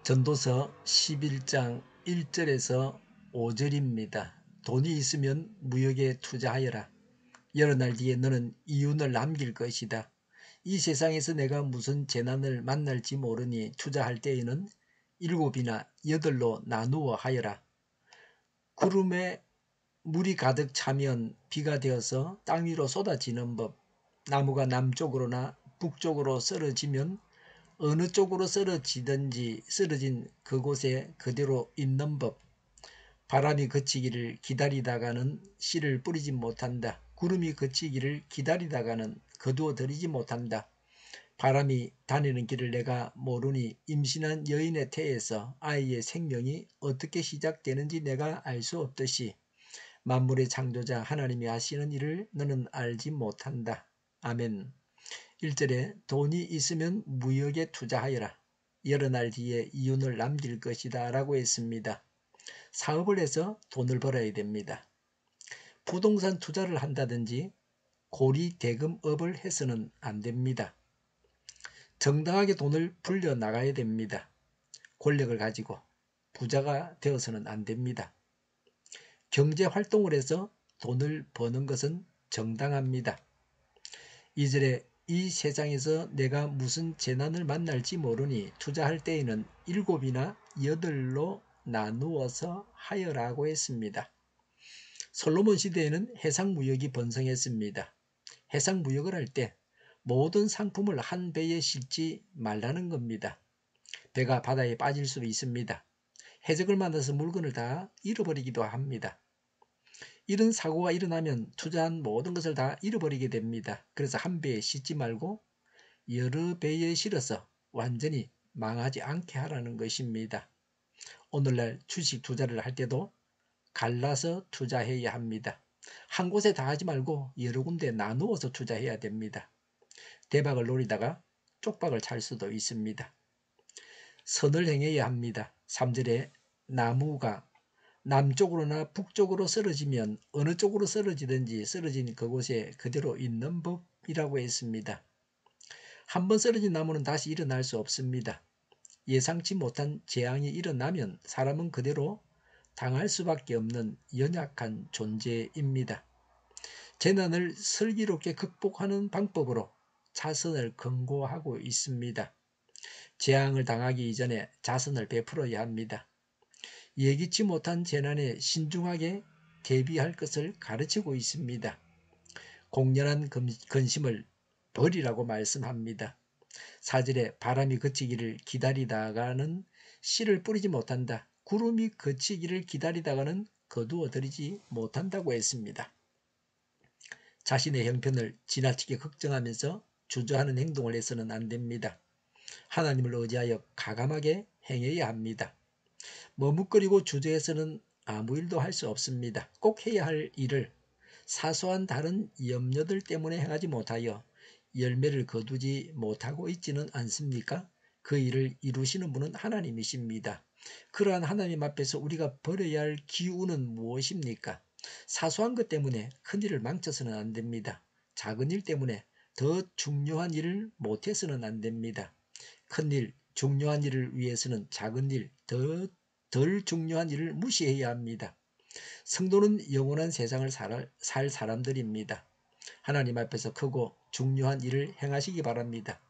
전도서 11장 1절에서 5절입니다. 돈이 있으면 무역에 투자하여라. 여러 날 뒤에 너는 이윤을 남길 것이다. 이 세상에서 내가 무슨 재난을 만날지 모르니 투자할 때에는 7이나 8로 나누어 하여라. 구름에 물이 가득 차면 비가 되어서 땅 위로 쏟아지는 법. 나무가 남쪽으로나 북쪽으로 쓰러지면 어느 쪽으로 쓰러지든지 쓰러진 그곳에 그대로 있는 법. 바람이 그치기를 기다리다가는 씨를 뿌리지 못한다. 구름이 그치기를 기다리다가는 거두어 들이지 못한다. 바람이 다니는 길을 내가 모르니 임신한 여인의 태에서 아이의 생명이 어떻게 시작되는지 내가 알 수 없듯이 만물의 창조자 하나님이 하시는 일을 너는 알지 못한다. 아멘. 1절에 돈이 있으면 무역에 투자하여라. 여러 날 뒤에 이윤을 남길 것이다 라고 했습니다. 사업을 해서 돈을 벌어야 됩니다. 부동산 투자를 한다든지 고리대금업을 해서는 안 됩니다. 정당하게 돈을 불려나가야 됩니다. 권력을 가지고 부자가 되어서는 안 됩니다. 경제활동을 해서 돈을 버는 것은 정당합니다. 2절에 이 세상에서 내가 무슨 재난을 만날지 모르니 투자할 때에는 7이나 8로 나누어서 하여라고 했습니다. 솔로몬 시대에는 해상무역이 번성했습니다. 해상무역을 할 때 모든 상품을 한 배에 싣지 말라는 겁니다. 배가 바다에 빠질 수도 있습니다. 해적을 만나서 물건을 다 잃어버리기도 합니다. 이런 사고가 일어나면 투자한 모든 것을 다 잃어버리게 됩니다. 그래서 한 배에 싣지 말고 여러 배에 실어서 완전히 망하지 않게 하라는 것입니다. 오늘날 주식 투자를 할 때도 갈라서 투자해야 합니다. 한 곳에 다 하지 말고 여러 군데 나누어서 투자해야 됩니다. 대박을 노리다가 쪽박을 찰 수도 있습니다. 선을 행해야 합니다. 3절에 나무가 남쪽으로나 북쪽으로 쓰러지면 어느 쪽으로 쓰러지든지 쓰러진 그곳에 그대로 있는 법이라고 했습니다. 한번 쓰러진 나무는 다시 일어날 수 없습니다. 예상치 못한 재앙이 일어나면 사람은 그대로 당할 수밖에 없는 연약한 존재입니다. 재난을 슬기롭게 극복하는 방법으로 자선을 권고하고 있습니다. 재앙을 당하기 이전에 자선을 베풀어야 합니다. 예기치 못한 재난에 신중하게 대비할 것을 가르치고 있습니다. 공연한 근심을 버리라고 말씀합니다. 4절에 바람이 그치기를 기다리다가는 씨를 뿌리지 못한다. 구름이 그치기를 기다리다가는 거두어 들이지 못한다고 했습니다. 자신의 형편을 지나치게 걱정하면서 주저하는 행동을 해서는 안 됩니다. 하나님을 의지하여 가감하게 행해야 합니다. 머뭇거리고 주저해서는 아무 일도 할 수 없습니다. 꼭 해야 할 일을 사소한 다른 염려들 때문에 행하지 못하여 열매를 거두지 못하고 있지는 않습니까? 그 일을 이루시는 분은 하나님이십니다. 그러한 하나님 앞에서 우리가 버려야 할 기운은 무엇입니까? 사소한 것 때문에 큰 일을 망쳐서는 안 됩니다. 작은 일 때문에 더 중요한 일을 못해서는 안 됩니다. 큰 일, 중요한 일을 위해서는 작은 일, 덜 중요한 일을 무시해야 합니다. 성도는 영원한 세상을 살 사람들입니다. 하나님 앞에서 크고 중요한 일을 행하시기 바랍니다.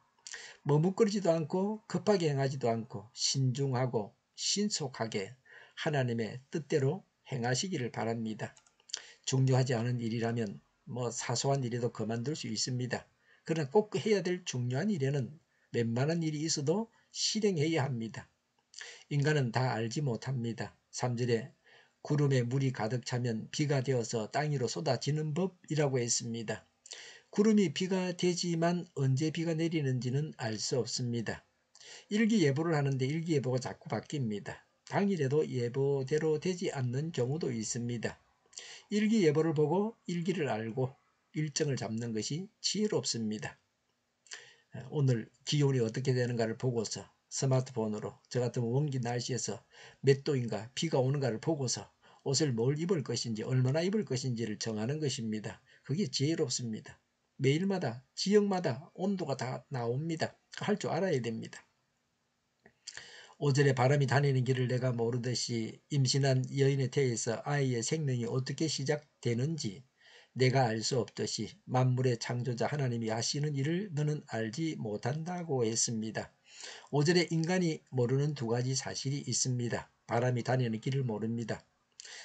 머뭇거리지도 않고 급하게 행하지도 않고 신중하고 신속하게 하나님의 뜻대로 행하시기를 바랍니다. 중요하지 않은 일이라면 사소한 일에도 그만둘 수 있습니다. 그러나 꼭 해야 될 중요한 일에는 웬만한 일이 있어도 실행해야 합니다. 인간은 다 알지 못합니다. 3절에 구름에 물이 가득 차면 비가 되어서 땅 위로 쏟아지는 법이라고 했습니다. 구름이 비가 되지만 언제 비가 내리는지는 알 수 없습니다. 일기예보를 하는데 일기예보가 자꾸 바뀝니다. 당일에도 예보대로 되지 않는 경우도 있습니다. 일기예보를 보고 일기를 알고 일정을 잡는 것이 지혜롭습니다. 오늘 기온이 어떻게 되는가를 보고서 스마트폰으로 저 같은 원기 날씨에서 몇 도인가 비가 오는가를 보고서 옷을 뭘 입을 것인지 얼마나 입을 것인지를 정하는 것입니다. 그게 지혜롭습니다. 매일마다 지역마다 온도가 다 나옵니다. 할 줄 알아야 됩니다. 5절에 바람이 다니는 길을 내가 모르듯이 임신한 여인의 태에서 아이의 생명이 어떻게 시작되는지 내가 알 수 없듯이 만물의 창조자 하나님이 하시는 일을 너는 알지 못한다고 했습니다. 5절에 인간이 모르는 두 가지 사실이 있습니다. 바람이 다니는 길을 모릅니다.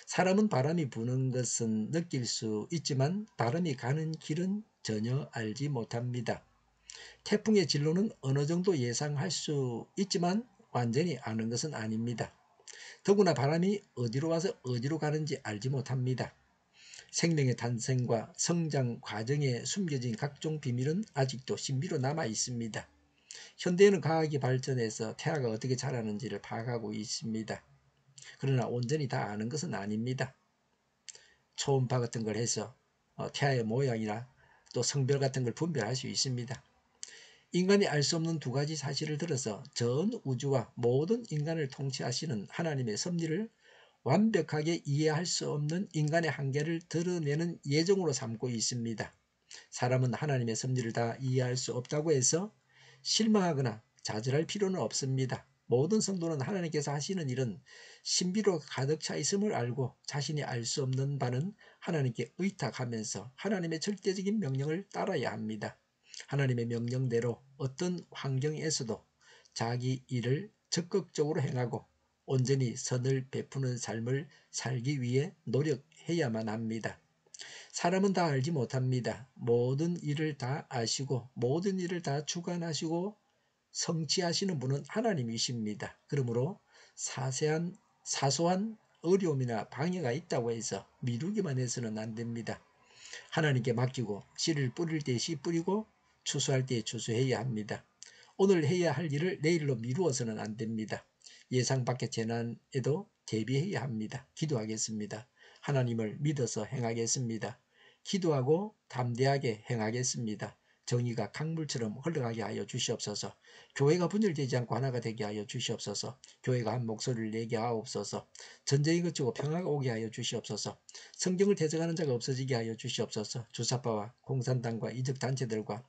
사람은 바람이 부는 것은 느낄 수 있지만 바람이 가는 길은 전혀 알지 못합니다. 태풍의 진로는 어느 정도 예상할 수 있지만 완전히 아는 것은 아닙니다. 더구나 바람이 어디로 와서 어디로 가는지 알지 못합니다. 생명의 탄생과 성장 과정에 숨겨진 각종 비밀은 아직도 신비로 남아 있습니다. 현대에는 과학이 발전해서 태아가 어떻게 자라는지를 파악하고 있습니다. 그러나 온전히 다 아는 것은 아닙니다. 초음파 같은 걸 해서 태아의 모양이나 또 성별 같은 걸 분별할 수 있습니다. 인간이 알 수 없는 두 가지 사실을 들어서 전 우주와 모든 인간을 통치하시는 하나님의 섭리를 완벽하게 이해할 수 없는 인간의 한계를 드러내는 예정으로 삼고 있습니다. 사람은 하나님의 섭리를 다 이해할 수 없다고 해서 실망하거나 좌절할 필요는 없습니다. 모든 성도는 하나님께서 하시는 일은 신비로 가득 차 있음을 알고 자신이 알 수 없는 바는 하나님께 의탁하면서 하나님의 절대적인 명령을 따라야 합니다. 하나님의 명령대로 어떤 환경에서도 자기 일을 적극적으로 행하고 온전히 선을 베푸는 삶을 살기 위해 노력해야만 합니다. 사람은 다 알지 못합니다. 모든 일을 다 아시고 모든 일을 다 주관하시고 성취하시는 분은 하나님이십니다. 그러므로 사소한 어려움이나 방해가 있다고 해서 미루기만 해서는 안 됩니다. 하나님께 맡기고 씨를 뿌릴 때 씨 뿌리고 추수할 때 추수해야 합니다. 오늘 해야 할 일을 내일로 미루어서는 안 됩니다. 예상 밖의 재난에도 대비해야 합니다. 기도하겠습니다. 하나님을 믿어서 행하겠습니다. 기도하고 담대하게 행하겠습니다. 정의가 강물처럼 흘러가게 하여 주시옵소서. 교회가 분열되지 않고 하나가 되게 하여 주시옵소서. 교회가 한 목소리를 내게 하옵소서. 전쟁이 그치고 평화가 오게 하여 주시옵소서. 성경을 대적하는 자가 없어지게 하여 주시옵소서. 주사파와 공산당과 이적단체들과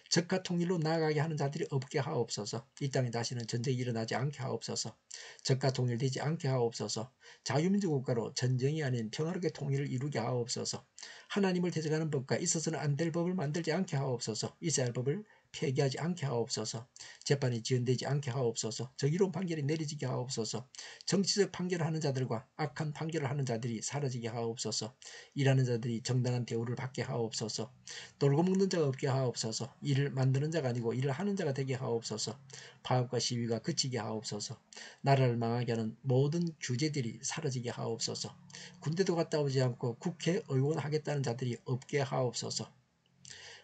적화 통일로 나아가게 하는 자들이 없게 하옵소서. 이 땅에 다시는 전쟁이 일어나지 않게 하옵소서. 적화 통일되지 않게 하옵소서. 자유민주 국가로 전쟁이 아닌 평화롭게 통일을 이루게 하옵소서. 하나님을 대적하는 법과 있어서는 안 될 법을 만들지 않게 하옵소서. 있어야 할 법을 폐기하지 않게 하옵소서. 재판이 지연되지 않게 하옵소서. 정의로운 판결이 내려지게 하옵소서. 정치적 판결을 하는 자들과 악한 판결을 하는 자들이 사라지게 하옵소서. 일하는 자들이 정당한 대우를 받게 하옵소서. 놀고 먹는 자가 없게 하옵소서. 일을 만드는 자가 아니고 일을 하는 자가 되게 하옵소서. 파업과 시위가 그치게 하옵소서. 나라를 망하게 하는 모든 규제들이 사라지게 하옵소서. 군대도 갔다 오지 않고 국회의원 하겠다는 자들이 없게 하옵소서.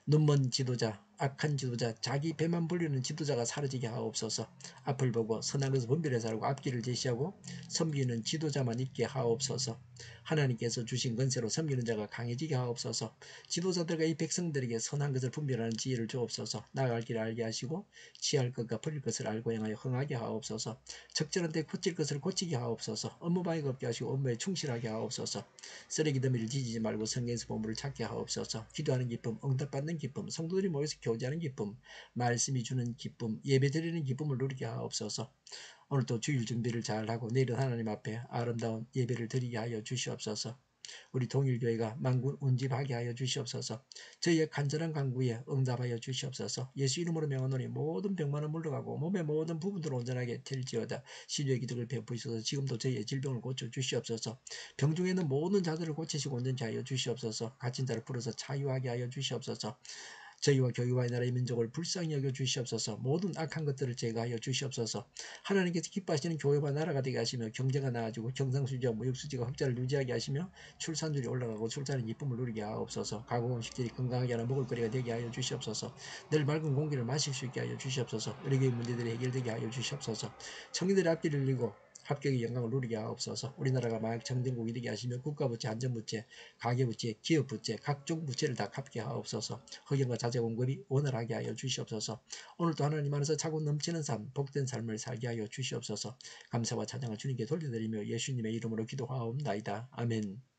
눈먼 지도자, 악한 지도자, 자기 배만 불리는 지도자가 사라지게 하옵소서. 앞을 보고 선한 것을 분별해서 알고 앞길을 제시하고 섬기는 지도자만 있게 하옵소서. 하나님께서 주신 권세로 섬기는 자가 강해지게 하옵소서. 지도자들과 이 백성들에게 선한 것을 분별하는 지혜를 주옵소서. 나아갈 길을 알게 하시고 취할 것과 버릴 것을 알고 행하여 흥하게 하옵소서. 적절한 때 고칠 것을 고치게 하옵소서. 업무 방해가 없게 하시고 업무에 충실하게 하옵소서. 쓰레기 더미를 뒤지지 말고 성경에서 보물을 찾게 하옵소서. 기도하는 기쁨, 응답받는 기쁨, 성도들이 모여서 교제하는 기쁨, 말씀이 주는 기쁨, 예배드리는 기쁨을 누리게 하옵소서. 오늘도 주일 준비를 잘하고 내일은 하나님 앞에 아름다운 예배를 드리게 하여 주시옵소서. 우리 동일교회가 만군 운집하게 하여 주시옵소서. 저희의 간절한 간구에 응답하여 주시옵소서. 예수 이름으로 명하노니 모든 병만은 물러가고 몸의 모든 부분들을 온전하게 될지어다. 시류의 기적을 베푸시옵소서. 지금도 저희의 질병을 고쳐 주시옵소서. 병 중에는 모든 자들을 고치시고 온전히 하여 주시옵소서. 갇힌 자를 풀어서 자유하게 하여 주시옵소서. 저희와 교회와 나라의 민족을 불쌍히 여겨 주시옵소서. 모든 악한 것들을 제거하여 주시옵소서. 하나님께서 기뻐하시는 교회와 나라가 되게 하시며 경제가 나아지고 경상수지와 무역수지가 흑자를 유지하게 하시며 출산율이 올라가고 출산의 기쁨을 누리게 하옵소서. 가공음식들이 건강하게 하는 먹을거리가 되게 하여 주시옵소서. 늘 맑은 공기를 마실 수 있게 하여 주시옵소서. 의료계의 문제들이 해결되게 하여 주시옵소서. 청년들의 앞길을 열고 합격의 영광을 누리게 하옵소서. 우리나라가 마약 청정국이 되게 하시며 국가부채, 안전부채, 가계부채, 기업부채, 각종 부채를 다 갚게 하옵소서. 허경과 자재 공급이 원활하게 하여 주시옵소서. 오늘도 하나님 안에서 차고 넘치는 삶, 복된 삶을 살게 하여 주시옵소서. 감사와 찬양을 주님께 돌려드리며 예수님의 이름으로 기도하옵나이다. 아멘.